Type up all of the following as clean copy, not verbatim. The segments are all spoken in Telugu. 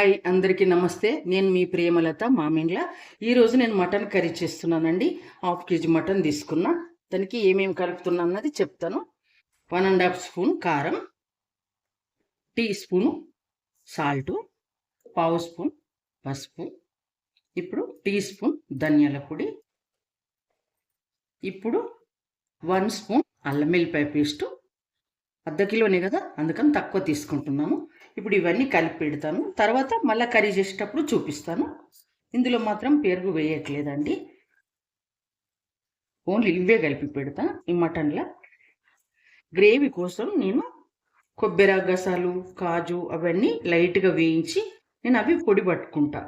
హాయ్ అందరికీ నమస్తే. నేను మీ ప్రేమలత మామిండ్ల. ఈరోజు నేను మటన్ కర్రీ చేస్తున్నానండి. 1/2 kg మటన్ తీసుకున్నా. దానికి ఏమేమి కలుపుతున్నా అన్నది చెప్తాను. 1½ స్పూన్ కారం, టీ స్పూను సాల్టు, 1/2 స్పూన్ పసుపు, ఇప్పుడు టీ స్పూన్ ధనియాల పొడి, ఇప్పుడు 1 స్పూన్ అల్లం వెల్లిపాయ పేస్టు. ½ కిలోనే కదా, అందుకని తక్కువ తీసుకుంటున్నాను. ఇప్పుడు ఇవన్నీ కలిపి పెడతాను. తర్వాత మళ్ళీ కర్రీ చేసేటప్పుడు చూపిస్తాను. ఇందులో మాత్రం పెరుగు వేయట్లేదండి, ఓన్లీ ఇవే కలిపి పెడతా. ఈ మటన్లో గ్రేవీ కోసం నేను కొబ్బరి గసాలు, కాజు అవన్నీ లైట్గా వేయించి నేను అవి పొడి పట్టుకుంటా,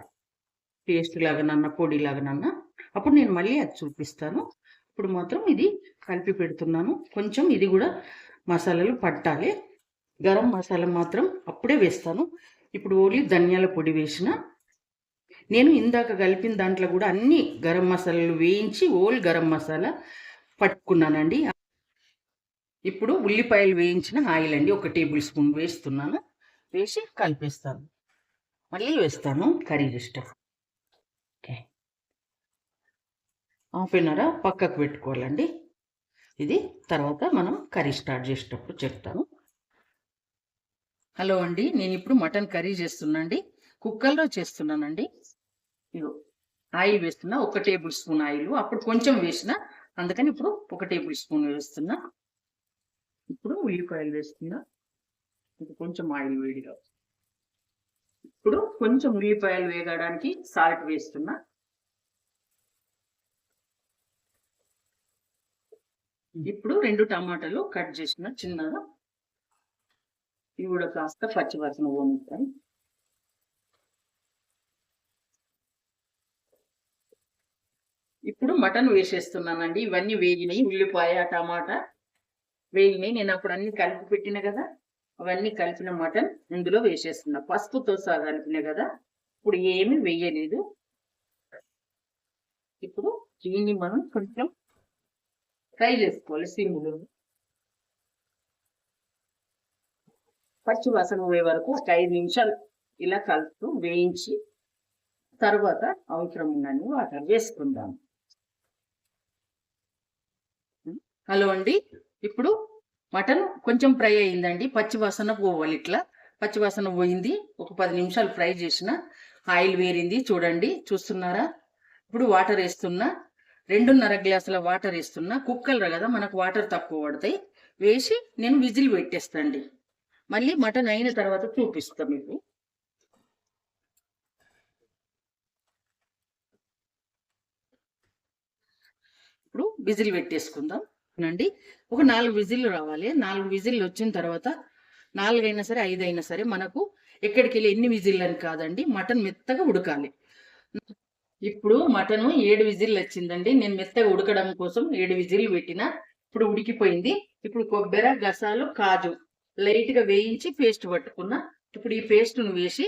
పేస్ట్ లాగానన్నా పొడి లాగానన్నా. అప్పుడు నేను మళ్ళీ అది చూపిస్తాను. ఇప్పుడు మాత్రం ఇది కలిపి పెడుతున్నాను. కొంచెం ఇది కూడా మసాలాలు పట్టాలి. గరం మసాలా మాత్రం అప్పుడే వేస్తాను. ఇప్పుడు ఓన్లీ ధనియాల పొడి వేసిన. నేను ఇందాక కలిపిన దాంట్లో కూడా అన్ని గరం మసాలాలు వేయించి ఓల్ గరం మసాలా పట్టుకున్నానండి. ఇప్పుడు ఉల్లిపాయలు వేయించిన ఆయిల్ అండి 1 టేబుల్ స్పూన్ వేస్తున్నాను. వేసి కలిపేస్తాను. మళ్ళీ వేస్తాను కర్రీ చేసేటప్పుడు. ఓకే, హాఫ్ అన్ అవర్ పక్కకు పెట్టుకోవాలండి. ఇది తర్వాత మనం కర్రీ స్టార్ట్ చేసేటప్పుడు చెప్తాను. హలో అండి, నేను ఇప్పుడు మటన్ కర్రీ చేస్తున్నానండి. కుక్కర్లో చేస్తున్నానండి. ఇగో ఆయిల్ వేస్తున్నా, 1 టేబుల్ స్పూన్ ఆయిల్. అప్పుడు కొంచెం వేసిన, అందుకని ఇప్పుడు 1 టేబుల్ స్పూన్ వేస్తున్నా. ఇప్పుడు ఉల్లిపాయలు వేస్తున్నా. ఇంకా కొంచెం ఆయిల్ వేడిగా. ఇప్పుడు కొంచెం ఉల్లిపాయలు వేగడానికి సాల్ట్ వేస్తున్నా. ఇప్పుడు 2 టమాటాలు కట్ చేసిన చిన్నగా, ఇవి కూడా కాస్త పచ్చివాసన పోతాయి. ఇప్పుడు మటన్ వేసేస్తున్నానండి. ఇవన్నీ వేగినాయి, ఉల్లిపాయ టమాటా వేగినాయి. నేను అప్పుడు అన్ని కలిపి పెట్టిన కదా, అవన్నీ కలిపిన మటన్ ఇందులో వేసేస్తున్నా. పసుపుతో సహా కలిపిన కదా, ఇప్పుడు ఏమి వేయలేదు. ఇప్పుడు దీన్ని మనం కొంచెం ఫ్రై చేసుకోవాలి సిమ్లో. పచ్చి వాసన పోయే వరకు ఒక 5 నిమిషాలు ఇలా కలుపుతూ వేయించి తర్వాత అవసరం ఉన్నన్ని వాటర్ వేసుకుందాం. హలో అండి, ఇప్పుడు మటన్ కొంచెం ఫ్రై అయిందండి. పచ్చి వాసన పోవాలి, ఇట్లా పచ్చి వాసన పోయింది. ఒక 10 నిమిషాలు ఫ్రై చేసిన, ఆయిల్ వేరింది చూడండి, చూస్తున్నారా? ఇప్పుడు వాటర్ వేస్తున్నా. 2½ గ్లాసుల వాటర్ వేస్తున్నా. కుక్కర్ కదా, మనకు వాటర్ తక్కువ పడతాయి. వేసి నేను విజిల్ పెట్టేస్తాండి. మళ్ళీ మటన్ అయిన తర్వాత చూపిస్తాం మీకు. ఇప్పుడు విజిల్ పెట్టేసుకుందాం అండి. ఒక 4 విజిల్లు రావాలి. 4 విజిల్లు వచ్చిన తర్వాత 4 అయినా సరే 5 అయినా సరే, మనకు ఎక్కడికి వెళ్ళి ఎన్ని విజిల్లు అని కాదండి, మటన్ మెత్తగా ఉడకాలి. ఇప్పుడు మటన్ 7 విజిల్లు వచ్చిందండి. నేను మెత్తగా ఉడకడం కోసం 7 విజిల్లు పెట్టిన. ఇప్పుడు ఉడికిపోయింది. ఇప్పుడు కొబ్బరి గసాలు కాజు లైట్గా వేయించి పేస్ట్ పట్టుకున్నా. ఇప్పుడు ఈ పేస్ట్ను వేసి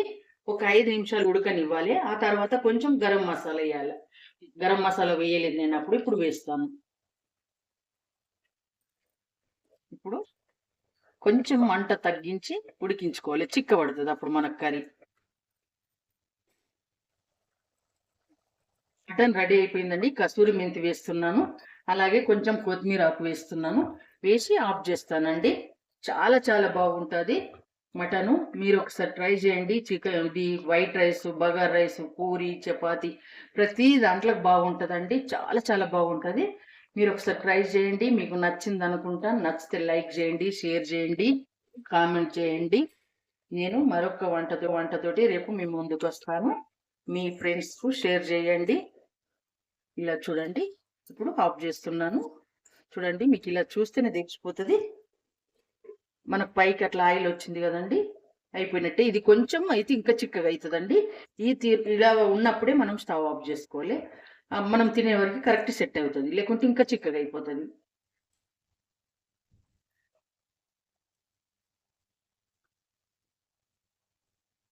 ఒక 5 నిమిషాలు ఉడకనివ్వాలి. ఆ తర్వాత కొంచెం గరం మసాలా వేయాలి. గరం మసాలా వేయలేదు నేను అప్పుడు, ఇప్పుడు వేస్తాను. ఇప్పుడు కొంచెం మంట తగ్గించి ఉడికించుకోవాలి, చిక్కబడుతుంది అప్పుడు మనకు కర్రీ. మటన్ రెడీ అయిపోయిందండి. కసూరి మెంతి వేస్తున్నాను, అలాగే కొంచెం కొత్తిమీర ఆకు వేస్తున్నాను. వేసి ఆఫ్ చేస్తానండి. చాలా చాలా బాగుంటుంది మటను. మీరు ఒకసారి ట్రై చేయండి. చికెన్, ఇది white rice, bagar rice, puri, chapati, ప్రతి దాంట్లో బాగుంటుందండి. చాలా చాలా బాగుంటుంది. మీరు ఒకసారి ట్రై చేయండి. మీకు నచ్చింది అనుకుంటా. నచ్చితే లైక్ చేయండి, షేర్ చేయండి, కామెంట్ చేయండి. నేను మరొక వంటతోటి రేపు మీ ముందుకు వస్తాను. మీ ఫ్రెండ్స్కు షేర్ చేయండి. ఇలా చూడండి, ఇప్పుడు ఆఫ్ చేస్తున్నాను. చూడండి, మీకు ఇలా చూస్తేనే తెలిసిపోతుంది. మనకు పైకి అట్లా ఆయిల్ వచ్చింది కదండి, అయిపోయినట్టే. ఇది కొంచెం అయితే ఇంకా చిక్కగా అవుతుందండి. ఇలా ఉన్నప్పుడే మనం స్టవ్ ఆఫ్ చేసుకోవాలి. మనం తినే వరకు కరెక్ట్ సెట్ అవుతుంది, లేకుంటే ఇంకా చిక్కగా అయిపోతుంది.